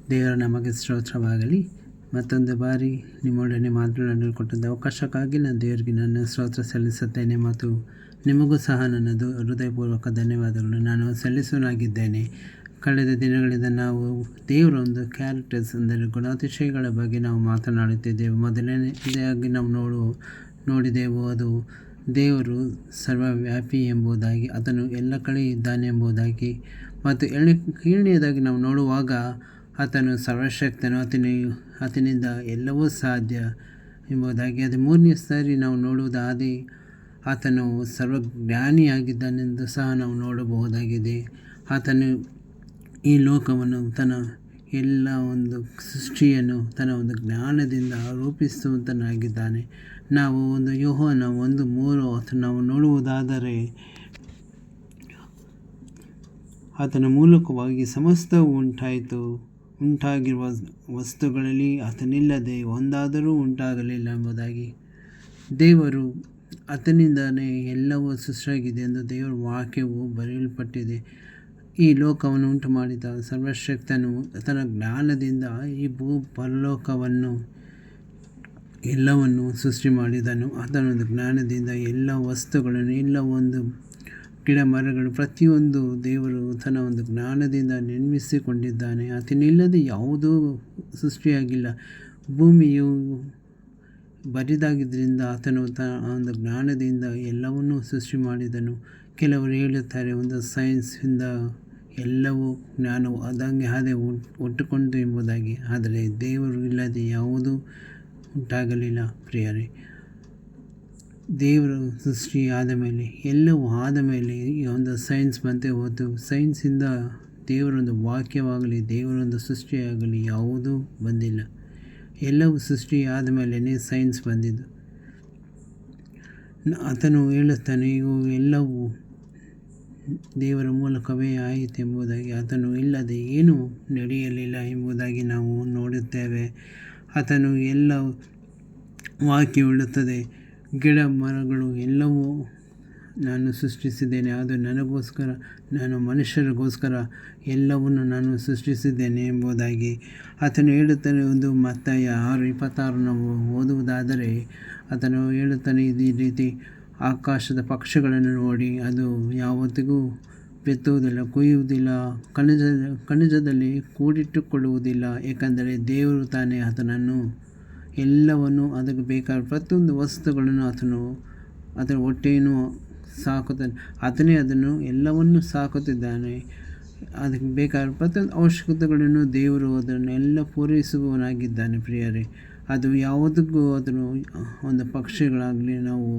ದೇವರ ನಮಗೆ ಸ್ತೋತ್ರವಾಗಲಿ. ಮತ್ತೊಂದು ಬಾರಿ ನಿಮ್ಮೊಡನೆ ಮಾತನಾಡಲು ಕೊಟ್ಟಂಥ ಅವಕಾಶಕ್ಕಾಗಿ ನಾನು ದೇವರಿಗೆ ನನ್ನ ಸ್ತೋತ್ರ ಸಲ್ಲಿಸುತ್ತೇನೆ ಮತ್ತು ನಿಮಗೂ ಸಹ ನನ್ನದು ಹೃದಯಪೂರ್ವಕ ಧನ್ಯವಾದಗಳು ನಾನು ಸಲ್ಲಿಸೋನಾಗಿದ್ದೇನೆ. ಕಳೆದ ದಿನಗಳಿಂದ ನಾವು ದೇವರ ಒಂದು ಕ್ಯಾರೆಕ್ಟರ್ಸ್ ಅಂದರೆ ಗುಣಾತಿಶಯಗಳ ಬಗ್ಗೆ ನಾವು ಮಾತನಾಡುತ್ತಿದ್ದೆವು. ಮೊದಲನೇದಾಗಿ ನಾವು ನೋಡಿದೆವು ಅದು ದೇವರು ಸರ್ವವ್ಯಾಪಿ ಎಂಬುದಾಗಿ, ಆತನು ಎಲ್ಲ ಕಡೆ ಇದ್ದಾನೆ ಎಂಬುದಾಗಿ. ಮತ್ತು ಏಳನೆಯದಾಗಿ ನಾವು ನೋಡುವಾಗ ಆತನು ಸರ್ವಶಕ್ತನು, ಆತನಿಂದ ಎಲ್ಲವೂ ಸಾಧ್ಯ ಎಂಬುದಾಗಿ. ಅದು ಮೂರನೇ ಸಾರಿ ನಾವು ನೋಡುವುದಾದರೆ ಆತನು ಸರ್ವಜ್ಞಾನಿಯಾಗಿದ್ದಾನೆಂದು ಸಹ ನಾವು ನೋಡಬಹುದಾಗಿದೆ. ಆತನು ಈ ಲೋಕವನ್ನು ತನ್ನ ಎಲ್ಲ ಒಂದು ಸೃಷ್ಟಿಯನ್ನು ತನ್ನ ಒಂದು ಜ್ಞಾನದಿಂದ ರೂಪಿಸುವಂತನಾಗಿದ್ದಾನೆ. ನಾವು ಒಂದು ಯೋಹಾನ 1:3 ನಾವು ನೋಡುವುದಾದರೆ ಆತನ ಮೂಲಕವಾಗಿ ಸಮಸ್ತವು ಉಂಟಾಯಿತು, ಉಂಟಾಗಿರುವ ವಸ್ತುಗಳಲ್ಲಿ ಆತನಿಲ್ಲದೆ ಒಂದಾದರೂ ಉಂಟಾಗಲಿಲ್ಲ ಎಂಬುದಾಗಿ. ದೇವರು ಆತನಿಂದಲೇ ಎಲ್ಲವೂ ಸೃಷ್ಟಿಯಾಗಿದೆ ಎಂದು ದೇವರ ವಾಕ್ಯವು ಬರೆಯಲ್ಪಟ್ಟಿದೆ. ಈ ಲೋಕವನ್ನು ಉಂಟು ಮಾಡಿದ ಸರ್ವಶಕ್ತನು ತನ್ನ ಜ್ಞಾನದಿಂದ ಈ ಪರಲೋಕವನ್ನು ಎಲ್ಲವನ್ನು ಸೃಷ್ಟಿ ಮಾಡಿದನು. ಆತನೊಂದು ಜ್ಞಾನದಿಂದ ಎಲ್ಲ ವಸ್ತುಗಳನ್ನು, ಎಲ್ಲ ಒಂದು ಗಿಡ ಮರಗಳು, ಪ್ರತಿಯೊಂದು ದೇವರು ತನ್ನ ಒಂದು ಜ್ಞಾನದಿಂದ ನಿರ್ಮಿಸಿಕೊಂಡಿದ್ದಾನೆ. ಆತನಿಲ್ಲದೆ ಯಾವುದೂ ಸೃಷ್ಟಿಯಾಗಿಲ್ಲ. ಭೂಮಿಯು ಬರಿದಾಗಿದ್ದರಿಂದ ಆತನು ತನ್ನ ಒಂದು ಜ್ಞಾನದಿಂದ ಎಲ್ಲವನ್ನೂ ಸೃಷ್ಟಿ ಮಾಡಿದನು. ಕೆಲವರು ಹೇಳುತ್ತಾರೆ ಒಂದು ಸೈನ್ಸಿಂದ ಎಲ್ಲವೂ ಜ್ಞಾನವು ಅದೇ ಒಟ್ಟುಕೊಂಡು ಎಂಬುದಾಗಿ. ಆದರೆ ದೇವರು ಇಲ್ಲದೆ ಯಾವುದೂ ಉಂಟಾಗಲಿಲ್ಲ ಪ್ರಿಯರೇ. ದೇವರು ಸೃಷ್ಟಿ ಆದ ಮೇಲೆ, ಎಲ್ಲವೂ ಆದ ಮೇಲೆ ಈ ಒಂದು ಸೈನ್ಸ್ ಬಂತೆ ಹೋತು. ಸೈನ್ಸಿಂದ ದೇವರೊಂದು ವಾಕ್ಯವಾಗಲಿ, ದೇವರೊಂದು ಸೃಷ್ಟಿಯಾಗಲಿ ಯಾವುದೂ ಬಂದಿಲ್ಲ. ಎಲ್ಲವೂ ಸೃಷ್ಟಿ ಆದ ಮೇಲೇ ಸೈನ್ಸ್ ಬಂದಿದ್ದು. ಆತನು ಹೇಳುತ್ತಾನೆ ಇವು ಎಲ್ಲವೂ ದೇವರ ಮೂಲಕವೇ ಆಯಿತು ಎಂಬುದಾಗಿ. ಆತನು ಇಲ್ಲದೆ ಏನೂ ನಡೆಯಲಿಲ್ಲ ಎಂಬುದಾಗಿ ನಾವು ನೋಡುತ್ತೇವೆ. ಆತನು ಎಲ್ಲ ವಾಕ್ಯ ಹೇಳುತ್ತದೆ, ಗಿಡ ಮರಗಳು ಎಲ್ಲವೂ ನಾನು ಸೃಷ್ಟಿಸಿದ್ದೇನೆ, ಅದು ನನಗೋಸ್ಕರ, ನಾನು ಮನುಷ್ಯರಿಗೋಸ್ಕರ ಎಲ್ಲವನ್ನು ನಾನು ಸೃಷ್ಟಿಸಿದ್ದೇನೆ ಎಂಬುದಾಗಿ ಆತನು ಹೇಳುತ್ತಾನೆ. ಒಂದು ಮತ್ತಾಯ 6:26 ನಾವು ಓದುವುದಾದರೆ ಆತನು ಹೇಳುತ್ತಾನೆ ಈ ರೀತಿ, ಆಕಾಶದ ಪಕ್ಷಿಗಳನ್ನು ನೋಡಿ, ಅದು ಯಾವತ್ತಿಗೂ ಬಿತ್ತುವುದಿಲ್ಲ, ಕೊಯ್ಯುವುದಿಲ್ಲ, ಖನಿಜದಲ್ಲಿ ಕೂಡಿಟ್ಟುಕೊಳ್ಳುವುದಿಲ್ಲ, ಏಕೆಂದರೆ ದೇವರು ತಾನೇ ಆತನನ್ನು ಎಲ್ಲವನ್ನು ಅದಕ್ಕೆ ಬೇಕಾದ ಪ್ರತಿಯೊಂದು ವಸ್ತುಗಳನ್ನು ಅದರ ಹೊಟ್ಟೆಯನ್ನು ಸಾಕುತ್ತಾನೆ. ಆತನೇ ಅದನ್ನು ಎಲ್ಲವನ್ನು ಸಾಕುತ್ತಿದ್ದಾನೆ. ಅದಕ್ಕೆ ಬೇಕಾದ ಪ್ರತಿಯೊಂದು ಅವಶ್ಯಕತೆಗಳನ್ನು ದೇವರು ಅದನ್ನೆಲ್ಲ ಪೂರೈಸುವವನಾಗಿದ್ದಾನೆ ಪ್ರಿಯರೇ. ಅದು ಯಾವುದಕ್ಕೂ ಅದನ್ನು ಒಂದು ಪಕ್ಷಿಗಳಾಗಲಿ ನಾವು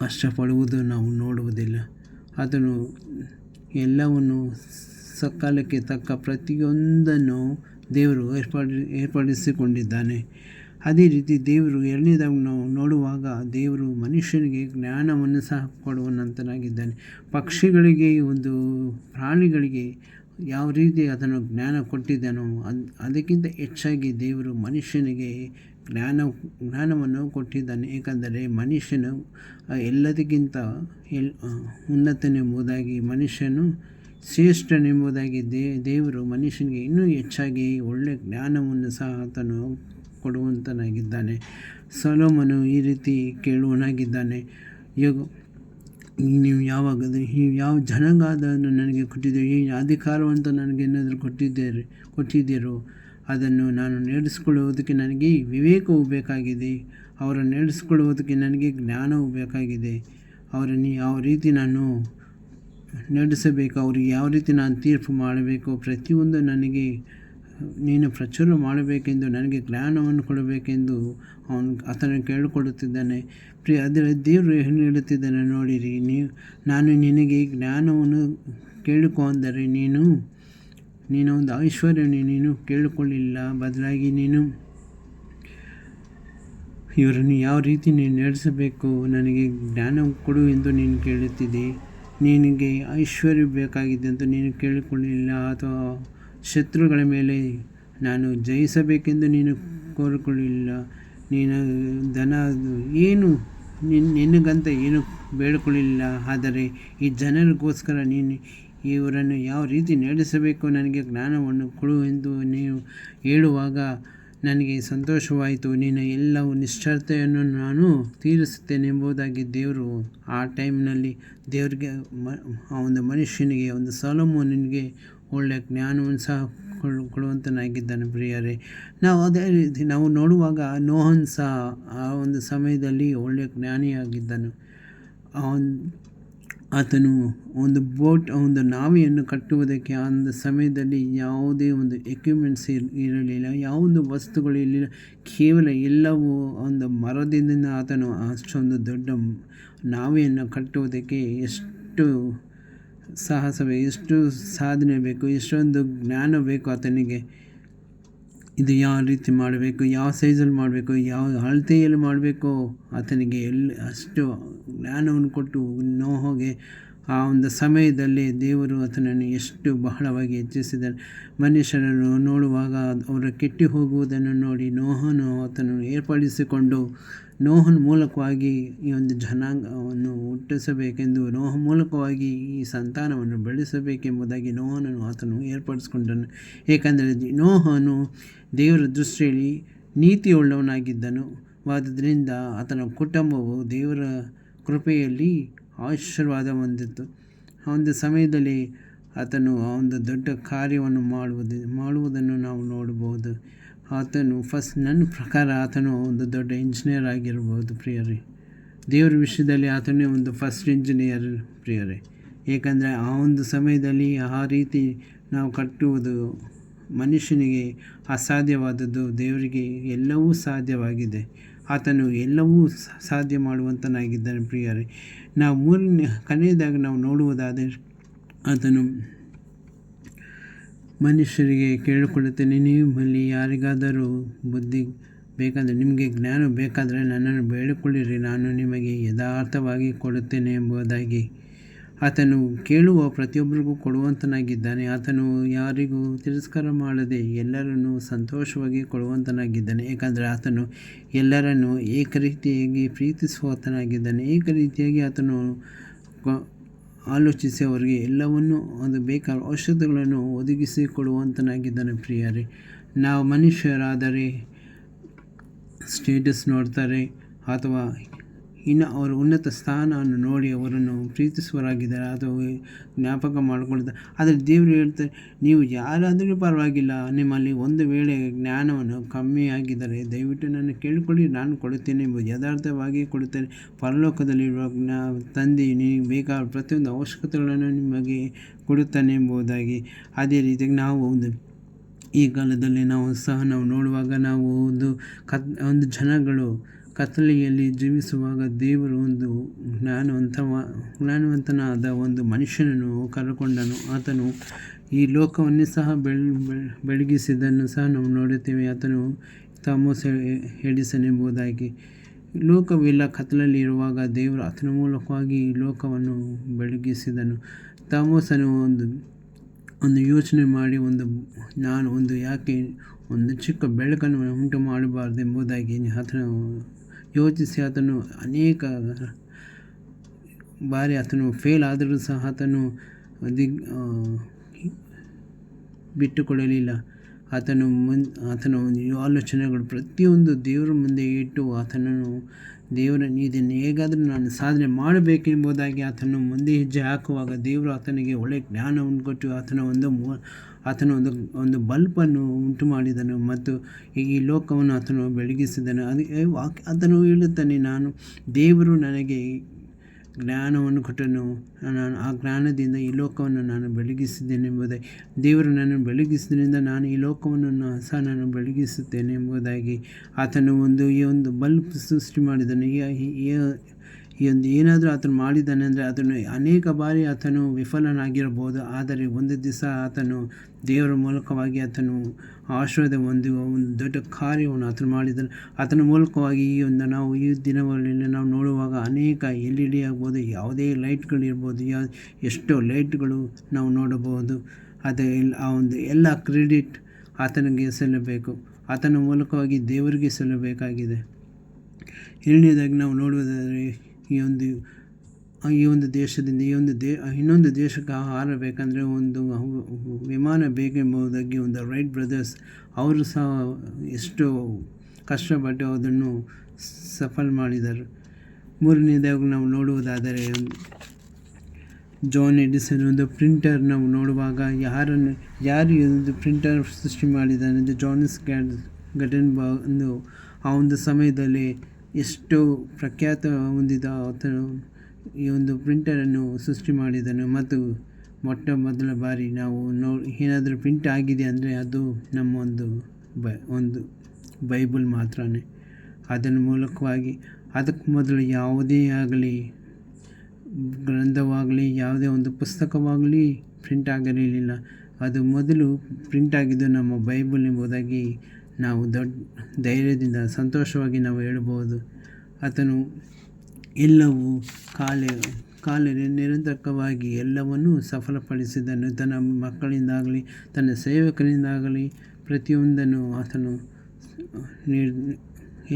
ಕಷ್ಟಪಡುವುದು ನಾವು ನೋಡುವುದಿಲ್ಲ. ಅದನ್ನು ಎಲ್ಲವನ್ನು ಸಕಾಲಕ್ಕೆ ತಕ್ಕ ಪ್ರತಿಯೊಂದನ್ನು ದೇವರು ಏರ್ಪಡಿಸಿಕೊಂಡಿದ್ದಾನೆ. ಅದೇ ರೀತಿ ದೇವರು ಎರಡನೇದಾಗಿ ನಾವು ನೋಡುವಾಗ ದೇವರು ಮನುಷ್ಯನಿಗೆ ಜ್ಞಾನವನ್ನು ಸಹ ಕೊಡುವನಂತನಾಗಿದ್ದಾನೆ. ಪಕ್ಷಿಗಳಿಗೆ, ಒಂದು ಪ್ರಾಣಿಗಳಿಗೆ ಯಾವ ರೀತಿ ಅದನ್ನು ಜ್ಞಾನ ಕೊಟ್ಟಿದ್ದಾನೋ ಅದಕ್ಕಿಂತ ಹೆಚ್ಚಾಗಿ ದೇವರು ಮನುಷ್ಯನಿಗೆ ಜ್ಞಾನವನ್ನು ಕೊಟ್ಟಿದ್ದಾನೆ. ಏಕೆಂದರೆ ಮನುಷ್ಯನು ಎಲ್ಲದಕ್ಕಿಂತ ಉನ್ನತನೆಂಬುದಾಗಿ, ಮನುಷ್ಯನು ಶ್ರೇಷ್ಠನೆಂಬುದಾಗಿ ದೇವರು ಮನುಷ್ಯನಿಗೆ ಇನ್ನೂ ಹೆಚ್ಚಾಗಿ ಒಳ್ಳೆಯ ಜ್ಞಾನವನ್ನು ಸಹ ಆತನು ಕೊಡುವಂತನಾಗಿದ್ದಾನೆ. ಸೊಲೊಮೋನನು ಈ ರೀತಿ ಕೇಳುವನಾಗಿದ್ದಾನೆ, ನೀವು ಯಾವ ಜನಾಂಗವನ್ನು ನನಗೆ ಕೊಟ್ಟಿದ್ದೀರಿ, ಈ ಅಧಿಕಾರವಂತ ನನಗೆ ಏನಾದರೂ ಕೊಟ್ಟಿದ್ದೀರೋ ಅದನ್ನು ನಾನು ನಡೆಸಿಕೊಳ್ಳುವುದಕ್ಕೆ ನನಗೆ ವಿವೇಕವೂ ಬೇಕಾಗಿದೆ, ಅವರನ್ನು ನಡೆಸಿಕೊಳ್ಳುವುದಕ್ಕೆ ನನಗೆ ಜ್ಞಾನವೂ ಬೇಕಾಗಿದೆ. ಅವರನ್ನು ಯಾವ ರೀತಿ ನಾನು ನಡೆಸಬೇಕು, ಅವರಿಗೆ ಯಾವ ರೀತಿ ನಾನು ತೀರ್ಪು ಮಾಡಬೇಕು, ಪ್ರತಿಯೊಂದು ನನಗೆ ನೀನು ಪ್ರಚುರ ಮಾಡಬೇಕೆಂದು ನನಗೆ ಜ್ಞಾನವನ್ನು ಕೊಡಬೇಕೆಂದು ಆತನು ಕೇಳಿಕೊಳ್ಳುತ್ತಿದ್ದಾನೆ. ಅದರ ದೇವರು ಏನು ಹೇಳುತ್ತಿದ್ದಾನೆ ನೋಡಿರಿ, ನಾನು ನಿನಗೆ ಜ್ಞಾನವನ್ನು ಕೇಳಿಕೊ ಅಂದರೆ ನೀನು ಒಂದು ಐಶ್ವರ್ಯವನ್ನು ನೀನು ಕೇಳಿಕೊಳ್ಳಿಲ್ಲ, ಬದಲಾಗಿ ನೀನು ಇವರನ್ನು ಯಾವ ರೀತಿ ನೀನು ನಡೆಸಬೇಕು, ನನಗೆ ಜ್ಞಾನ ಕೊಡು ಎಂದು ನೀನು ಕೇಳುತ್ತಿದ್ದೆ. ನಿನಗೆ ಐಶ್ವರ್ಯ ಬೇಕಾಗಿದೆ ಅಂತ ನೀನು ಕೇಳಿಕೊಳ್ಳಲಿಲ್ಲ, ಅಥವಾ ಶತ್ರುಗಳ ಮೇಲೆ ನಾನು ಜಯಿಸಬೇಕೆಂದು ನೀನು ಕೋರಿಕೊಳ್ಳಲಿಲ್ಲ. ನೀನು ಧನ ಏನು ನಿನಗಂತ ಏನು ಬೇಡಿಕೊಳ್ಳಲಿಲ್ಲ. ಆದರೆ ಈ ಜನರಿಗೋಸ್ಕರ ನೀನು ಇವರನ್ನು ಯಾವ ರೀತಿ ನಡೆಸಬೇಕು, ನನಗೆ ಜ್ಞಾನವನ್ನು ಕೊಡು ಎಂದು ನೀವು ಹೇಳುವಾಗ ನನಗೆ ಸಂತೋಷವಾಯಿತು. ನಿನ್ನ ಎಲ್ಲವೂ ನಿಶ್ಚಯತೆಯನ್ನು ನಾನು ತೀರಿಸುತ್ತೇನೆ ಎಂಬುದಾಗಿ ದೇವರು ಆ ಟೈಮ್ನಲ್ಲಿ ದೇವರಿಗೆ ಆ ಒಂದು ಮನುಷ್ಯನಿಗೆ, ಒಂದು ಸೊಲೊಮೋನನಿಗೆ ಒಳ್ಳೆಯ ಜ್ಞಾನವನ್ನು ಸಹ ಕೊಡುವಂತನಾಗಿದ್ದಾನೆ ಪ್ರಿಯರೇ. ನಾವು ಅದೇ ರೀತಿ ನಾವು ನೋಡುವಾಗ ನೋಹನ್ ಸಹ ಆ ಒಂದು ಸಮಯದಲ್ಲಿ ಒಳ್ಳೆಯ ಜ್ಞಾನಿಯಾಗಿದ್ದನು. ಆತನು ಒಂದು ಒಂದು ನಾವೆಯನ್ನು ಕಟ್ಟುವುದಕ್ಕೆ ಆ ಒಂದು ಸಮಯದಲ್ಲಿ ಯಾವುದೇ ಒಂದು ಎಕ್ವಿಪ್ಮೆಂಟ್ಸ್ ಇರಲಿಲ್ಲ, ಯಾವುದೊಂದು ವಸ್ತುಗಳು ಇರಲಿಲ್ಲ. ಕೇವಲ ಎಲ್ಲವೂ ಒಂದು ಮರದಿಂದ ಆತನು ಅಷ್ಟೊಂದು ದೊಡ್ಡ ನಾವೆಯನ್ನು ಕಟ್ಟುವುದಕ್ಕೆ ಎಷ್ಟು ಸಾಹಸವೇ, ಎಷ್ಟು ಸಾಧನೆ ಬೇಕು, ಎಷ್ಟೊಂದು ಜ್ಞಾನ ಬೇಕು ಆತನಿಗೆ. ಇದು ಯಾವ ರೀತಿ ಮಾಡಬೇಕು, ಯಾವ ಸೈಜಲ್ಲಿ ಮಾಡಬೇಕು, ಯಾವ ಅಳತೆಯಲ್ಲಿ ಮಾಡಬೇಕು, ಆತನಿಗೆ ಅಷ್ಟು ಜ್ಞಾನವನ್ನು ಕೊಟ್ಟು ನೋಹಗೆ ಆ ಒಂದು ಸಮಯದಲ್ಲಿ ದೇವರು ಆತನನ್ನು ಎಷ್ಟು ಬಹಳವಾಗಿ ಹೆಚ್ಚಿಸಿದ್ದಾರೆ. ಮನುಷ್ಯರನ್ನು ನೋಡುವಾಗ ಅವರು ಕೆಟ್ಟು ಹೋಗುವುದನ್ನು ನೋಡಿ ನೋಹನು ಆತನನ್ನು ಏರ್ಪಡಿಸಿಕೊಂಡು ನೋಹನ ಮೂಲಕವಾಗಿ ಈ ಒಂದು ಜನಾಂಗವನ್ನು ಹುಟ್ಟಿಸಬೇಕೆಂದು, ನೋಹ ಮೂಲಕವಾಗಿ ಈ ಸಂತಾನವನ್ನು ಬೆಳೆಸಬೇಕೆಂಬುದಾಗಿ ನೋಹನನ್ನು ಆತನು ಏರ್ಪಡಿಸಿಕೊಂಡನು. ಏಕೆಂದರೆ ನೋಹನು ದೇವರ ದೃಷ್ಟಿಯಲ್ಲಿ ನೀತಿಯುಳ್ಳವನಾಗಿದ್ದನು. ವಾದದಿಂದ ಆತನ ಕುಟುಂಬವು ದೇವರ ಕೃಪೆಯಲ್ಲಿ ಆಶೀರ್ವಾದ ಹೊಂದಿತ್ತು. ಆ ಒಂದು ಸಮಯದಲ್ಲಿ ಆತನು ಆ ಒಂದು ದೊಡ್ಡ ಕಾರ್ಯವನ್ನು ಮಾಡುವುದನ್ನು ನಾವು ನೋಡಬಹುದು. ಆತನು ನನ್ನ ಪ್ರಕಾರ ಆತನು ಒಂದು ದೊಡ್ಡ ಇಂಜಿನಿಯರ್ ಆಗಿರ್ಬೋದು ಪ್ರಿಯರೇ. ದೇವರ ವಿಷಯದಲ್ಲಿ ಆತನೇ ಒಂದು ಫಸ್ಟ್ ಇಂಜಿನಿಯರ್ ಪ್ರಿಯರೇ. ಏಕೆಂದರೆ ಆ ಒಂದು ಸಮಯದಲ್ಲಿ ಆ ರೀತಿ ನಾವು ಕಟ್ಟುವುದು ಮನುಷ್ಯನಿಗೆ ಅಸಾಧ್ಯವಾದದ್ದು, ದೇವರಿಗೆ ಎಲ್ಲವೂ ಸಾಧ್ಯವಾಗಿದೆ. ಆತನು ಎಲ್ಲವೂ ಸಾಧ್ಯ ಮಾಡುವಂತನಾಗಿದ್ದಾನೆ ಪ್ರಿಯರೇ. ನಾವು ಕೊನೆಯದಾಗ ನಾವು ನೋಡುವುದಾದರೆ ಆತನು ಮನುಷ್ಯರಿಗೆ ಕೇಳಿಕೊಳ್ಳುತ್ತೇನೆ, ನಿಮ್ಮಲ್ಲಿ ಯಾರಿಗಾದರೂ ಬುದ್ಧಿ ಬೇಕಂದರೆ, ನಿಮಗೆ ಜ್ಞಾನ ಬೇಕಾದರೆ ನನ್ನನ್ನು ಬೇಡಿಕೊಳ್ಳಿರಿ, ನಾನು ನಿಮಗೆ ಯಥಾರ್ಥವಾಗಿ ಕೊಡುತ್ತೇನೆ ಎಂಬುದಾಗಿ ಆತನು ಕೇಳುವ ಪ್ರತಿಯೊಬ್ಬರಿಗೂ ಕೊಡುವಂತನಾಗಿದ್ದಾನೆ. ಆತನು ಯಾರಿಗೂ ತಿರಸ್ಕಾರ ಮಾಡದೆ ಎಲ್ಲರನ್ನು ಸಂತೋಷವಾಗಿ ಕೊಡುವಂತನಾಗಿದ್ದಾನೆ. ಏಕೆಂದರೆ ಆತನು ಎಲ್ಲರನ್ನು ಏಕರೀತಿಯಾಗಿ ಪ್ರೀತಿಸುವಂತನಾಗಿದ್ದಾನೆ. ಏಕರೀತಿಯಾಗಿ ಆತನು ಆಲೋಚಿಸಿ ಅವರಿಗೆ ಎಲ್ಲವನ್ನು ಒಂದು ಬೇಕಾದ ಔಷಧಗಳನ್ನು ಒದಗಿಸಿ ಕೊಡುವಂತನಾಗಿದ್ದಾನೆ ಪ್ರಿಯರೇ. ನಾವು ಮನುಷ್ಯರಾದರೆ ಸ್ಟೇಟಸ್ ನೋಡ್ತಾರೆ ಅಥವಾ ಇನ್ನು ಅವರ ಉನ್ನತ ಸ್ಥಾನವನ್ನು ನೋಡಿ ಅವರನ್ನು ಪ್ರೀತಿಸುವರಾಗಿದ್ದಾರೆ ಅಥವಾ ಜ್ಞಾಪಕ ಮಾಡಿಕೊಳ್ತಾರೆ. ಆದರೆ ದೇವರು ಹೇಳ್ತಾರೆ, ನೀವು ಯಾರಾದರೂ ಪರವಾಗಿಲ್ಲ, ನಿಮ್ಮಲ್ಲಿ ಒಂದು ವೇಳೆ ಜ್ಞಾನವನ್ನು ಕಮ್ಮಿಯಾಗಿದ್ದರೆ ದಯವಿಟ್ಟು ನನ್ನ ಕೇಳಿಕೊಳ್ಳಿ, ನಾನು ಕೊಡುತ್ತೇನೆ ಎಂಬುದು ಯಥಾರ್ಥವಾಗಿ ಕೊಡುತ್ತೇನೆ. ಪರಲೋಕದಲ್ಲಿರುವ ತಂದೆ ನೀವು ಬೇಕಾದ ಪ್ರತಿಯೊಂದು ಅವಶ್ಯಕತೆಗಳನ್ನು ನಿಮಗೆ ಕೊಡುತ್ತಾನೆ ಎಂಬುದಾಗಿ. ಅದೇ ರೀತಿಯಾಗಿ ನಾವು ಈ ಕಾಲದಲ್ಲಿ ನಾವು ನೋಡುವಾಗ ನಾವು ಒಂದು ಜನಗಳು ಕತ್ತಲೆಯಲ್ಲಿ ಜೀವಿಸುವಾಗ ದೇವರು ಒಂದು ಜ್ಞಾನವಂತನಾದ ಒಂದು ಮನುಷ್ಯನನ್ನು ಕರೆಕೊಂಡನು. ಆತನು ಈ ಲೋಕವನ್ನೇ ಸಹ ಬೆಳಗಿಸಿದ್ದನ್ನು ಸಹ ನಾವು ನೋಡುತ್ತೇವೆ. ಆತನು ಥಾಮಸ್ ಎಡಿಸನ್ ಎಂಬುದಾಗಿ. ಲೋಕವೆಲ್ಲ ಕತ್ತಲಲ್ಲಿ ಇರುವಾಗ ದೇವರು ಆತನ ಮೂಲಕವಾಗಿ ಈ ಲೋಕವನ್ನು ಬೆಳಗಿಸಿದನು. ಥಾಮಸನು ಒಂದು ಯೋಚನೆ ಮಾಡಿ ಯಾಕೆ ಒಂದು ಚಿಕ್ಕ ಬೆಳಕನ್ನು ಉಂಟು ಮಾಡಬಾರ್ದು ಎಂಬುದಾಗಿ ಆತನು ಯೋಚಿಸಿ ಆತನು ಅನೇಕ ಬಾರಿ ಆತನು ಫೇಲ್ ಆದರೂ ಸಹ ಆತನು ಬಿಟ್ಟುಕೊಡಲಿಲ್ಲ. ಆತನ ಆಲೋಚನೆಗಳು ಪ್ರತಿಯೊಂದು ದೇವರ ಮುಂದೆ ಇಟ್ಟು ಆತನನ್ನು ಇದನ್ನು ಹೇಗಾದರೂ ನಾನು ಸಾಧನೆ ಮಾಡಬೇಕೆಂಬುದಾಗಿ ಆತನು ಮುಂದೆ ಹೆಜ್ಜೆ ಹಾಕುವಾಗ ದೇವರು ಆತನಿಗೆ ಒಳ್ಳೆಯ ಜ್ಞಾನವನ್ನು ಕೊಟ್ಟು ಆತನ ಒಂದು ಬಲ್ಪನ್ನು ಉಂಟು ಮಾಡಿದನು ಮತ್ತು ಈ ಲೋಕವನ್ನು ಆತನು ಬೆಳಗಿಸಿದನು. ಆತನು ಹೇಳುತ್ತಾನೆ, ದೇವರು ನನಗೆ ಜ್ಞಾನವನ್ನು ಕೊಟ್ಟನು, ನಾನು ಆ ಜ್ಞಾನದಿಂದ ಈ ಲೋಕವನ್ನು ನಾನು ಬೆಳಗಿಸಿದ್ದೇನೆ ಎಂಬುದಾಗಿ. ದೇವರು ನನ್ನನ್ನು ಬೆಳಗಿಸಿದ್ರಿಂದ ನಾನು ಈ ಲೋಕವನ್ನು ಸಹ ನಾನು ಬೆಳಗಿಸುತ್ತೇನೆ ಎಂಬುದಾಗಿ ಆತನು ಈ ಒಂದು ಬಲ್ಬ್ ಸೃಷ್ಟಿ ಮಾಡಿದನು. ಏನಾದರೂ ಆತನು ಮಾಡಿದ್ದಾನೆ ಅಂದರೆ ಅದನ್ನು ಅನೇಕ ಬಾರಿ ಆತನು ವಿಫಲನಾಗಿರಬಹುದು. ಆದರೆ ಒಂದು ದಿವಸ ಆತನು ದೇವರ ಮೂಲಕವಾಗಿ ಆತನು ಆಶೀರ್ವಾದ ಹೊಂದುವ ಒಂದು ದೊಡ್ಡ ಕಾರ್ಯವನ್ನು ಆತನು ಮಾಡಿದನು. ಆತನ ಮೂಲಕವಾಗಿ ನಾವು ಈ ದಿನಗಳಲ್ಲಿ ನಾವು ನೋಡುವಾಗ ಅನೇಕ LED ಆಗ್ಬೋದು, ಯಾವುದೇ ಲೈಟ್ಗಳಿರ್ಬೋದು, ಎಷ್ಟೋ ಲೈಟ್ಗಳು ನಾವು ನೋಡಬಹುದು. ಆ ಒಂದು ಎಲ್ಲ ಕ್ರೆಡಿಟ್ ಆತನಿಗೆ ಸಲ್ಲಬೇಕು. ಆತನ ಮೂಲಕವಾಗಿ ದೇವರಿಗೆ ಸಲ್ಲಬೇಕಾಗಿದೆ. ಎರಡನೇದಾಗಿ ನಾವು ನೋಡುವುದಾದರೆ ಈ ಒಂದು ಈ ಒಂದು ದೇಶದಿಂದ ಇನ್ನೊಂದು ದೇಶಕ್ಕೆ ಹಾರಬೇಕಂದ್ರೆ ಒಂದು ವಿಮಾನ ಬೇಕೆಂಬುದಾಗಿ ಒಂದು ರೈಟ್ ಬ್ರದರ್ಸ್ ಅವರು ಸಹ ಎಷ್ಟು ಕಷ್ಟಪಟ್ಟು ಅದನ್ನು ಸಫಲ ಮಾಡಿದರು. ಮೂರನೇದಾಗಿ ನಾವು ನೋಡುವುದಾದರೆ ಜಾನ್ ಎಡಿಸನ್ ಒಂದು ಪ್ರಿಂಟರ್ ನಾವು ನೋಡುವಾಗ ಯಾರು ಒಂದು ಪ್ರಿಂಟರ್ ಸೃಷ್ಟಿ ಮಾಡಿದ್ದಾನೆ ಜಾನ್ಸ್ ಗಟನ್ಬರ್ಗ್ ಆ ಒಂದು ಸಮಯದಲ್ಲಿ ಎಷ್ಟು ಪ್ರಖ್ಯಾತ ಹೊಂದಿದ ಆತನು ಈ ಒಂದು ಪ್ರಿಂಟರನ್ನು ಸೃಷ್ಟಿ ಮಾಡಿದನು. ಮತ್ತು ಮೊದಲ ಬಾರಿ ನಾವು ಏನಾದರೂ ಪ್ರಿಂಟ್ ಆಗಿದೆ ಅಂದರೆ ಅದು ನಮ್ಮ ಒಂದು ಬೈಬಲ್ ಮಾತ್ರ. ಅದರ ಮೂಲಕವಾಗಿ ಅದಕ್ಕೆ ಮೊದಲು ಯಾವುದೇ ಆಗಲಿ ಗ್ರಂಥವಾಗಲಿ ಯಾವುದೇ ಒಂದು ಪುಸ್ತಕವಾಗಲಿ ಪ್ರಿಂಟ್ ಆಗಿರಲಿಲ್ಲ. ಅದು ಮೊದಲು ಪ್ರಿಂಟ್ ಆಗಿದ್ದು ನಮ್ಮ ಬೈಬಲ್ ಎಂಬುದಾಗಿ ನಾವು ಧೈರ್ಯದಿಂದ ಸಂತೋಷವಾಗಿ ನಾವು ಹೇಳ್ಬೋದು. ಆತನು ಎಲ್ಲವೂ ಕಾಲ ನಿರಂತರವಾಗಿ ಎಲ್ಲವನ್ನೂ ಸಫಲಪಡಿಸಿದನು. ತನ್ನ ಮಕ್ಕಳಿಂದಾಗಲಿ ತನ್ನ ಸೇವಕರಿಂದಾಗಲಿ ಪ್ರತಿಯೊಂದನ್ನು ಆತನು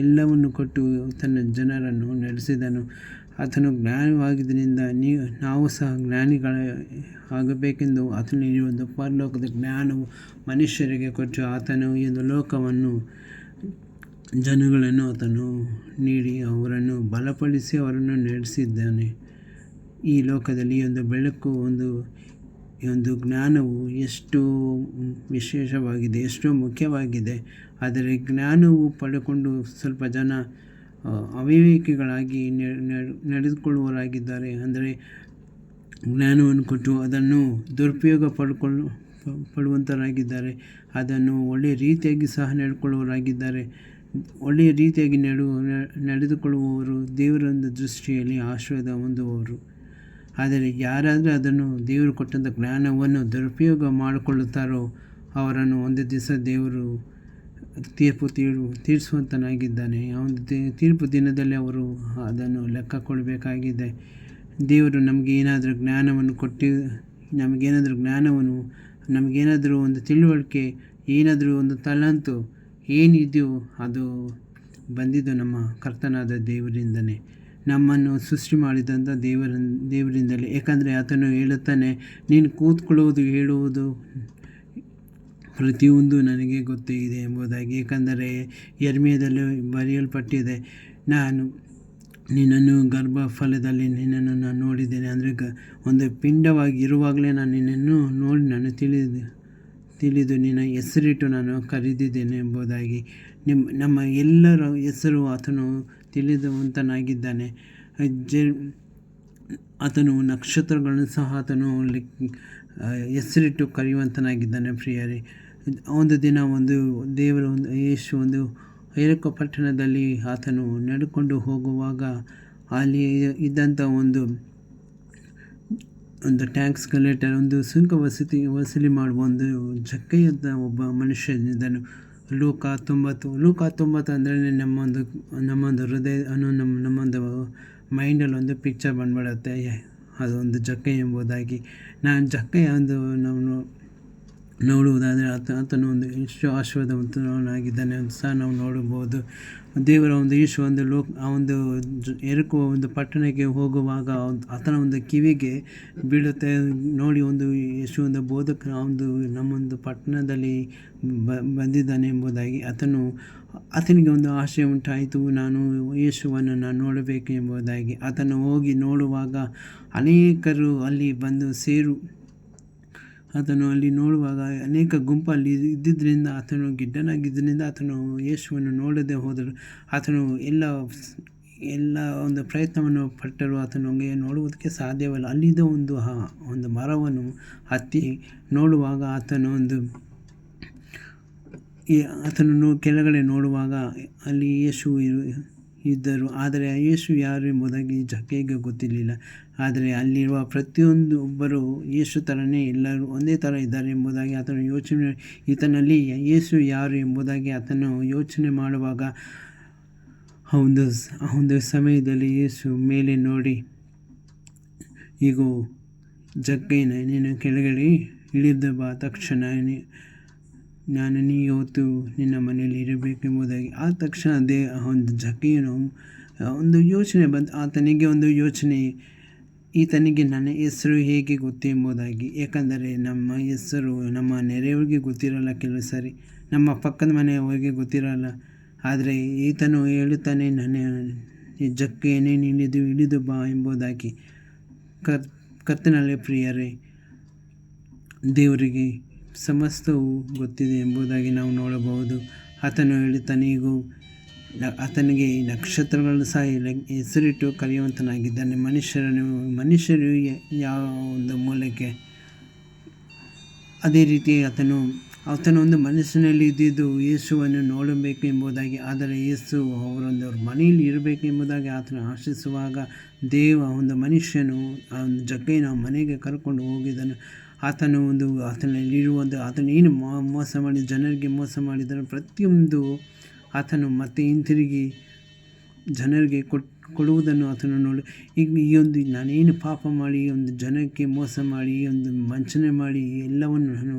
ಎಲ್ಲವನ್ನು ಕೊಟ್ಟು ತನ್ನ ಜನರನ್ನು ನಡೆಸಿದನು. ಆತನು ಜ್ಞಾನವಾಗಿದ್ದರಿಂದ ನಾವು ಸಹ ಜ್ಞಾನಿಗಳ ಆಗಬೇಕೆಂದು ಆತನು ಈ ಒಂದು ಪರಲೋಕದ ಜ್ಞಾನವು ಮನುಷ್ಯರಿಗೆ ಕೊಟ್ಟು ಆತನು ಈ ಒಂದು ಲೋಕವನ್ನು ಜನಗಳನ್ನು ಆತನು ನೀಡಿ ಅವರನ್ನು ಬಲಪಡಿಸಿ ಅವರನ್ನು ನಡೆಸಿದ್ದಾನೆ. ಈ ಲೋಕದಲ್ಲಿ ಒಂದು ಬೆಳಕು ಈ ಒಂದು ಜ್ಞಾನವು ಎಷ್ಟು ವಿಶೇಷವಾಗಿದೆ, ಎಷ್ಟೋ ಮುಖ್ಯವಾಗಿದೆ. ಆದರೆ ಜ್ಞಾನವು ಪಡೆದುಕೊಂಡು ಸ್ವಲ್ಪ ಜನ ಅವಿವೇಕಿಗಳಾಗಿ ನಡೆದುಕೊಳ್ಳುವವರಾಗಿದ್ದಾರೆ. ಅಂದರೆ ಜ್ಞಾನವನ್ನು ಕೊಟ್ಟು ಅದನ್ನು ದುರುಪಯೋಗ ಪಡುವಂಥವರಾಗಿದ್ದಾರೆ. ಅದನ್ನು ಒಳ್ಳೆಯ ರೀತಿಯಾಗಿ ಸಹ ನಡೆದುಕೊಳ್ಳುವವರಾಗಿದ್ದಾರೆ. ಒಳ್ಳೆಯ ರೀತಿಯಾಗಿ ನಡೆದುಕೊಳ್ಳುವವರು ದೇವರ ಒಂದು ದೃಷ್ಟಿಯಲ್ಲಿ ಆಶೀರ್ವಾದ ಹೊಂದುವವರು. ಆದರೆ ಯಾರಾದರೂ ಅದನ್ನು ದೇವರು ಕೊಟ್ಟಂಥ ಜ್ಞಾನವನ್ನು ದುರುಪಯೋಗ ಮಾಡಿಕೊಳ್ಳುತ್ತಾರೋ ಅವರನ್ನು ಒಂದು ದಿವಸ ದೇವರು ತೀರಿಸುವಂತನಾಗಿದ್ದಾನೆ. ಆ ಒಂದು ತೀರ್ಪು ದಿನದಲ್ಲಿ ಅವರು ಅದನ್ನು ಲೆಕ್ಕ ಕೊಡಬೇಕಾಗಿದೆ. ದೇವರು ನಮಗೇನಾದರೂ ನಮಗೇನಾದರೂ ಒಂದು ತಿಳುವಳಿಕೆ, ಏನಾದರೂ ಒಂದು ತಲಾಂತು ಏನಿದೆಯೋ ಅದು ಬಂದಿದ್ದು ನಮ್ಮ ಕರ್ತನಾದ ದೇವರಿಂದಲೇ, ನಮ್ಮನ್ನು ಸೃಷ್ಟಿ ಮಾಡಿದಂಥ ದೇವರಿಂದಲೇ. ಏಕೆಂದರೆ ಆತನು ಹೇಳುತ್ತಾನೆ, ನೀನು ಕೂತ್ಕೊಳ್ಳುವುದು ಹೇಳುವುದು ಪ್ರತಿಯೊಂದು ನನಗೆ ಗೊತ್ತೇ ಇದೆ ಎಂಬುದಾಗಿ. ಏಕೆಂದರೆ ಯೆರೆಮೀಯದಲ್ಲಿ ಬರೆಯಲ್ಪಟ್ಟಿದೆ, ನಿನ್ನನ್ನು ಗರ್ಭಫಲದಲ್ಲಿ ನಾನು ನೋಡಿದ್ದೇನೆ. ಅಂದರೆ ಒಂದು ಪಿಂಡವಾಗಿ ಇರುವಾಗಲೇ ನಾನು ನಿನ್ನನ್ನು ನೋಡಿ ನಾನು ತಿಳಿದು ನಿನ್ನ ಹೆಸರಿಟ್ಟು ನಾನು ಕರೆದಿದ್ದೇನೆ ಎಂಬುದಾಗಿ. ನಮ್ಮ ಎಲ್ಲರ ಹೆಸರು ಆತನು ತಿಳಿದುವಂತನಾಗಿದ್ದಾನೆ. ಆತನು ನಕ್ಷತ್ರಗಳನ್ನು ಸಹ ಆತನು ಹೆಸರಿಟ್ಟು ಕರೆಯುವಂತನಾಗಿದ್ದಾನೆ. ಪ್ರಿಯರೇ, ಒಂದು ದಿನ ಯೇಸು ಯೆರಿಕೋ ಪಟ್ಟಣದಲ್ಲಿ ಆತನು ನಡೆದುಕೊಂಡು ಹೋಗುವಾಗ ಅಲ್ಲಿ ಇದ್ದಂಥ ಒಂದು ಟ್ಯಾಕ್ಸ್ ಕಲೆಕ್ಟರ್, ಒಂದು ಸುಂಕ ವಸೂಲಿ ಮಾಡುವ ಒಂದು ಜಕ್ಕಯ್ಯಂಥ ಒಬ್ಬ ಮನುಷ್ಯನಿದ್ದನು. ಲೂಕ 19 ಅಂದರೆ ನಮ್ಮೊಂದು ಹೃದಯ ನಮ್ಮೊಂದು ಮೈಂಡಲ್ಲಿ ಒಂದು ಪಿಕ್ಚರ್ ಬಂದ್ಬಿಡುತ್ತೆ, ಅದೊಂದು ಜಕ್ಕಯ್ಯ ಎಂಬುದಾಗಿ. ಜಕ್ಕಯ್ಯ ನಾವು ನೋಡುವುದಾದರೆ ಆತನು ಎಷ್ಟು ಆಶೀರ್ವಾದವಂತನಾಗಿದ್ದಾನೆ ಅಂತ ಸಹ ನಾವು ನೋಡಬಹುದು. ದೇವರ ಯೇಸು ಯೆರಿಕೋ ಪಟ್ಟಣಕ್ಕೆ ಹೋಗುವಾಗ ಆತನ ಕಿವಿಗೆ ಬೀಳುತ್ತೆ. ನೋಡಿ, ಯೇಸು ಬೋಧಕ ನಮ್ಮೊಂದು ಪಟ್ಟಣದಲ್ಲಿ ಬಂದಿದ್ದಾನೆ ಎಂಬುದಾಗಿ ಆತನಿಗೆ ಆಶೆ ಉಂಟಾಯಿತು, ನಾನು ಯೇಸುವನ್ನು ನೋಡಬೇಕು ಎಂಬುದಾಗಿ. ಆತನು ಹೋಗಿ ನೋಡುವಾಗ ಅನೇಕರು ಅಲ್ಲಿ ಬಂದು ಆತನು ಅಲ್ಲಿ ನೋಡುವಾಗ ಅನೇಕ ಗುಂಪಲ್ಲಿ ಇದ್ದಿದ್ದರಿಂದ ಆತನು ಗಿಡ್ಡನಾಗಿದ್ದರಿಂದ ಆತನು ಯೇಸುವನ್ನು ನೋಡದೆ ಹೋದರು. ಆತನು ಎಲ್ಲ ಒಂದು ಪ್ರಯತ್ನವನ್ನು ಪಟ್ಟರು, ಆತನಿಗೆ ನೋಡುವುದಕ್ಕೆ ಸಾಧ್ಯವಿಲ್ಲ. ಅಲ್ಲಿದ್ದ ಒಂದು ಮರವನ್ನು ಹತ್ತಿ ನೋಡುವಾಗ ಆತನನ್ನು ಕೆಳಗಡೆ ನೋಡುವಾಗ ಅಲ್ಲಿ ಯೇಸು ಇದ್ದರು. ಆದರೆ ಯೇಸು ಯಾರು ಎಂಬುದಾಗಿ ಜಕ್ಕಯ್ಯಗೆ ಗೊತ್ತಿರಲಿಲ್ಲ. ಆದರೆ ಅಲ್ಲಿರುವ ಒಬ್ಬರು ಯೇಸು ಥರನೇ ಎಲ್ಲರೂ ಒಂದೇ ಥರ ಇದ್ದಾರೆ ಎಂಬುದಾಗಿ ಆತನು ಈತನಲ್ಲಿ ಯೇಸು ಯಾರು ಎಂಬುದಾಗಿ ಆತನು ಯೋಚನೆ ಮಾಡುವಾಗ ಆ ಒಂದು ಸಮಯದಲ್ಲಿ ಯೇಸು ಮೇಲೆ ನೋಡಿ, ಈಗೋ ಜಕ್ಕಯ್ಯನೇ, ನೀನು ಕೆಳಗಡೆ ಇಳಿದು ಬಾ, ತಕ್ಷಣ ನಾನು ಇವತ್ತು ನಿನ್ನ ಮನೆಯಲ್ಲಿ ಇರಬೇಕೆಂಬುದಾಗಿ. ಆ ತಕ್ಷಣ ಜಕ್ಕಯ್ಯನು ಯೋಚನೆ ಬಂತು. ಆತನಿಗೆ ಯೋಚನೆ, ಈತನಿಗೆ ನನ್ನ ಹೆಸರು ಹೇಗೆ ಗೊತ್ತು ಎಂಬುದಾಗಿ. ಏಕೆಂದರೆ ನಮ್ಮ ಹೆಸರು ನಮ್ಮ ನೆರೆಯವರಿಗೆ ಗೊತ್ತಿರಲ್ಲ, ಕೆಲವು ಸಾರಿ ನಮ್ಮ ಪಕ್ಕದ ಮನೆಯವರಿಗೆ ಗೊತ್ತಿರಲ್ಲ. ಆದರೆ ಈತನು ಹೇಳುತ್ತಾನೆ, ನನ್ನ ನಿಜಕ್ಕೆ ಏನೇನು ಇಳಿದು ಬಾ ಎಂಬುದಾಗಿ. ಕರ್ತನಲ್ಲಿ ಪ್ರಿಯರೇ, ದೇವರಿಗೆ ಸಮಸ್ತವು ಗೊತ್ತಿದೆ ಎಂಬುದಾಗಿ ನಾವು ನೋಡಬಹುದು. ಆತನು ಹೇಳುತ್ತಾನೆ, ಈಗ ಆತನಿಗೆ ನಕ್ಷತ್ರಗಳು ಸಹ ಹೆಸರಿಟ್ಟು ಕರೆಯುವಂತನಾಗಿದ್ದಾನೆ. ಮನುಷ್ಯರು ಯಾವ ಒಂದು ಮೂಲಕ್ಕೆ, ಅದೇ ರೀತಿ ಆತನ ಒಂದು ಮನಸ್ಸಿನಲ್ಲಿ ಇದ್ದಿದ್ದು ಯೇಸುವನ್ನು ನೋಡಬೇಕು ಎಂಬುದಾಗಿ. ಆದರೆ ಯೇಸು ಅವರೊಂದು ಮನೆಯಲ್ಲಿ ಇರಬೇಕು ಎಂಬುದಾಗಿ ಆತನು ಆಶಿಸುವಾಗ ಒಂದು ಮನುಷ್ಯನು ಆ ಒಂದು ಜಗ್ಗೈನ ಮನೆಗೆ ಕರ್ಕೊಂಡು ಹೋಗಿದ್ದನು. ಆತನಲ್ಲಿರುವಂಥ ಆತನೇನು ಮೋಸ ಮಾಡಿ ಜನರಿಗೆ ಮೋಸ ಮಾಡಿದನು, ಪ್ರತಿಯೊಂದು ಆತನು ಮತ್ತೆ ಹಿಂತಿರುಗಿ ಜನರಿಗೆ ಕೊಡುವುದನ್ನು ಆತನು ನೋಡಿ. ಈಗ ಈ ಒಂದು ನಾನೇನು ಪಾಪ ಮಾಡಿ ಈ ಒಂದು ಜನಕ್ಕೆ ಮೋಸ ಮಾಡಿ ಈ ಒಂದು ವಂಚನೆ ಮಾಡಿ ಎಲ್ಲವನ್ನು ನಾನು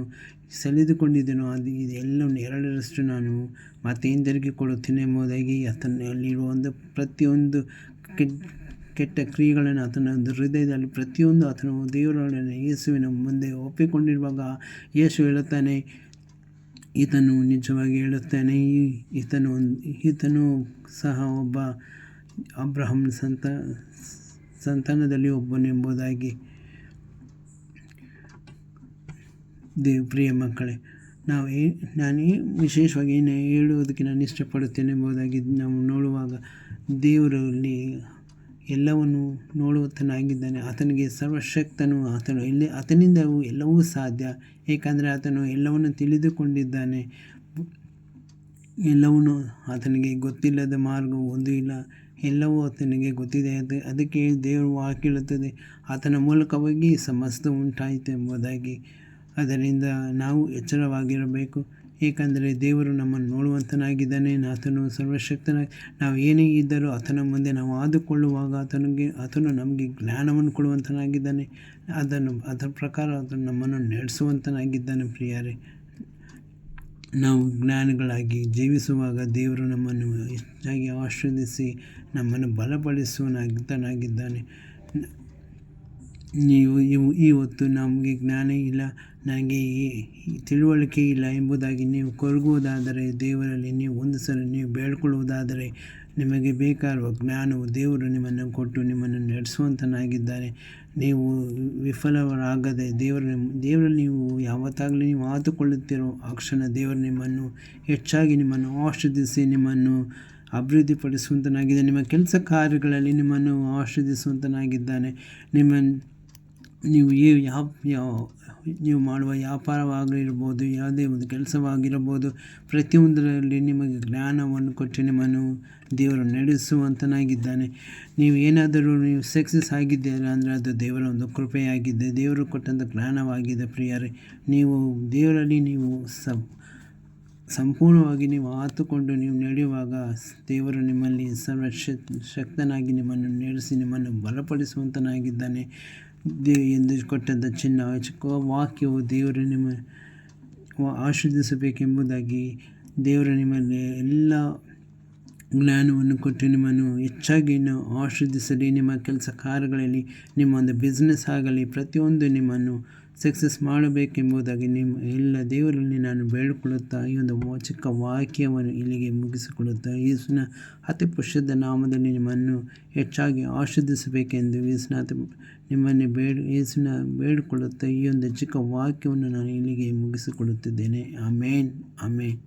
ಸೆಳೆದುಕೊಂಡಿದ್ದೇನೋ ಇದೆಲ್ಲವನ್ನು ಎರಡರಷ್ಟು ನಾನು ಮತ್ತೆ ಹಿಂದಿರುಗಿ ಕೊಡುತ್ತೇನೆ ಎಂಬುದಾಗಿ ಆತನಲ್ಲಿರುವಂಥ ಪ್ರತಿಯೊಂದು ಕೆಟ್ಟ ಕ್ರಿಯೆಗಳನ್ನು ಆತನ ಒಂದು ಹೃದಯದಲ್ಲಿ ಪ್ರತಿಯೊಂದು ಆತನು ದೇವರೊಡನೆ ಯೇಸುವಿನ ಮುಂದೆ ಒಪ್ಪಿಕೊಂಡಿರುವಾಗ ಯೇಸು ಹೇಳುತ್ತಾನೆ, ಈತನು ನಿಜವಾಗಿ ಹೇಳುತ್ತಾನೆ, ಈತನು ಸಹ ಒಬ್ಬ ಅಬ್ರಹಾಮನ ಸಂತಾನದಲ್ಲಿ ಒಬ್ಬನೆಂಬುದಾಗಿ. ಪ್ರಿಯ ಮಕ್ಕಳೇ, ನಾನು ವಿಶೇಷವಾಗಿ ಏನು ಹೇಳುವುದಕ್ಕೆ ನಾನು ಇಷ್ಟಪಡುತ್ತೇನೆ ಎಂಬುದಾಗಿ ನಾವು ನೋಡುವಾಗ, ದೇವರಲ್ಲಿ ಎಲ್ಲವನ್ನು ನೋಡುವತನಾಗಿದ್ದಾನೆ. ಆತನಿಗೆ ಸರ್ವಶಕ್ತನು, ಆತನಿಂದ ಎಲ್ಲವೂ ಸಾಧ್ಯ. ಏಕೆಂದರೆ ಆತನು ಎಲ್ಲವನ್ನು ತಿಳಿದುಕೊಂಡಿದ್ದಾನೆ. ಎಲ್ಲವನ್ನೂ ಆತನಿಗೆ ಗೊತ್ತಿಲ್ಲದ ಮಾರ್ಗವು ಒಂದೂ ಇಲ್ಲ, ಎಲ್ಲವೂ ಆತನಿಗೆ ಗೊತ್ತಿದೆ. ಅದಕ್ಕೆ ದೇವರು ವಾಕ್ಯ ಹೇಳುತ್ತದೆ, ಆತನ ಮೂಲಕವಾಗಿ ಸಮಸ್ತ ಉಂಟಾಯಿತು ಎಂಬುದಾಗಿ. ಅದರಿಂದ ನಾವು ಎಚ್ಚರವಾಗಿರಬೇಕು. ಏಕೆಂದರೆ ದೇವರು ನಮ್ಮನ್ನು ನೋಡುವಂತನಾಗಿದ್ದಾನೆ. ಆತನು ಸರ್ವಶಕ್ತನಾಗಿ ನಾವು ಏನೇ ಇದ್ದರೂ ಆತನ ಮುಂದೆ ನಾವು ಆದುಕೊಳ್ಳುವಾಗ ಆತನು ನಮಗೆ ಜ್ಞಾನವನ್ನು ಕೊಡುವಂತನಾಗಿದ್ದಾನೆ. ಅದರ ಪ್ರಕಾರ ಆತನು ನಮ್ಮನ್ನು ನಡೆಸುವಂತನಾಗಿದ್ದಾನೆ. ಪ್ರಿಯರೇ, ನಾವು ಜ್ಞಾನಿಗಳಾಗಿ ಜೀವಿಸುವಾಗ ದೇವರು ನಮ್ಮನ್ನು ಹೆಚ್ಚಾಗಿ ಆಶೀರ್ವದಿಸಿ ನಮ್ಮನ್ನು ಬಲಪಡಿಸುವನಾಗಿದ್ದಾನೆ. ಇವತ್ತು ನಮಗೆ ಜ್ಞಾನ ಇಲ್ಲ, ನನಗೆ ತಿಳುವಳಿಕೆ ಇಲ್ಲ ಎಂಬುದಾಗಿ ನೀವು ಕೊರಗುವುದಾದರೆ, ದೇವರಲ್ಲಿ ನೀವು ಒಂದು ಸಲ ನೀವು ಬೇಡ್ಕೊಳ್ಳುವುದಾದರೆ, ನಿಮಗೆ ಬೇಕಾಗಿರುವ ಜ್ಞಾನವು ದೇವರು ನಿಮ್ಮನ್ನು ಕೊಟ್ಟು ನಿಮ್ಮನ್ನು ನಡೆಸುವಂತನಾಗಿದ್ದಾನೆ. ನೀವು ವಿಫಲರಾಗದೆ ದೇವರಲ್ಲಿ ನೀವು ಯಾವತ್ತಾಗಲಿ ನೀವು ಆದುಕೊಳ್ಳುತ್ತೀರೋ ಆ ಕ್ಷಣ ದೇವರು ನಿಮ್ಮನ್ನು ಹೆಚ್ಚಾಗಿ ನಿಮ್ಮನ್ನು ಆಶೀರ್ವದಿಸಿ ನಿಮ್ಮನ್ನು ಅಭಿವೃದ್ಧಿಪಡಿಸುವಂತನಾಗಿದೆ. ನಿಮ್ಮ ಕೆಲಸ ಕಾರ್ಯಗಳಲ್ಲಿ ನಿಮ್ಮನ್ನು ಆಶೀರ್ವದಿಸುವಂತನಾಗಿದ್ದಾನೆ. ನೀವು ಮಾಡುವ ವ್ಯಾಪಾರವಾಗಿರ್ಬೋದು, ಯಾವುದೇ ಒಂದು ಕೆಲಸವಾಗಿರಬಹುದು, ಪ್ರತಿಯೊಂದರಲ್ಲಿ ನಿಮಗೆ ಜ್ಞಾನವನ್ನು ಕೊಟ್ಟು ನಿಮ್ಮನ್ನು ದೇವರು ನಡೆಸುವಂತನಾಗಿದ್ದಾನೆ. ನೀವು ಸಕ್ಸಸ್ ಆಗಿದ್ದೀರಾ ಅಂದರೆ ಅದು ದೇವರ ಒಂದು ಕೃಪೆಯಾಗಿದೆ, ದೇವರು ಕೊಟ್ಟಂಥ ಜ್ಞಾನವಾಗಿದೆ. ಪ್ರಿಯರೇ, ನೀವು ದೇವರಲ್ಲಿ ನೀವು ಸಂಪೂರ್ಣವಾಗಿ ನೀವು ಆತುಕೊಂಡು ನೀವು ನಡೆಯುವಾಗ ದೇವರು ನಿಮ್ಮಲ್ಲಿ ಶಕ್ತನಾಗಿ ನಿಮ್ಮನ್ನು ನಡೆಸಿ ನಿಮ್ಮನ್ನು ಬಲಪಡಿಸುವಂತನಾಗಿದ್ದಾನೆ. ಎಂದು ಕೊಟ್ಟಂಥ ಚಿಕ್ಕ ವಾಕ್ಯವು ದೇವರು ನಿಮ್ಮ ಆಶೀರ್ವದಿಸಬೇಕೆಂಬುದಾಗಿ ದೇವರು ನಿಮ್ಮಲ್ಲಿ ಎಲ್ಲ ಜ್ಞಾನವನ್ನು ಕೊಟ್ಟು ನಿಮ್ಮನ್ನು ಹೆಚ್ಚಾಗಿ ಆಶೀರ್ವದಿಸಲಿ. ನಿಮ್ಮ ಕೆಲಸ ಕಾರ್ಯಗಳಲ್ಲಿ, ನಿಮ್ಮ ಒಂದು ಬಿಸ್ನೆಸ್ ಆಗಲಿ, ಪ್ರತಿಯೊಂದು ನಿಮ್ಮನ್ನು ಸಕ್ಸಸ್ ಮಾಡಬೇಕೆಂಬುದಾಗಿ ಎಲ್ಲ ದೇವರಲ್ಲಿ ನಾನು ಬೇಡಿಕೊಳ್ಳುತ್ತಾ ಈ ಒಂದು ಚಿಕ್ಕ ವಾಕ್ಯವನ್ನು ಇಲ್ಲಿಗೆ ಮುಗಿಸಿಕೊಳ್ಳುತ್ತಾ, ಯೇಸುವಿನ ಅತಿ ಪರಿಶುದ್ಧ ನಾಮದಲ್ಲಿ ನಿಮ್ಮನ್ನು ಹೆಚ್ಚಾಗಿ ಆಶೀರ್ವದಿಸಬೇಕೆಂದು ಯೇಸುವಿನ ಬೇಡಿಕೊಳ್ಳುತ್ತಾ ಈ ಒಂದು ಚಿಕ್ಕ ವಾಕ್ಯವನ್ನು ನಾನು ಇಲ್ಲಿಗೆ ಮುಗಿಸಿಕೊಳ್ಳುತ್ತಿದ್ದೇನೆ. ಆಮೇನ್, ಆಮೇನ್.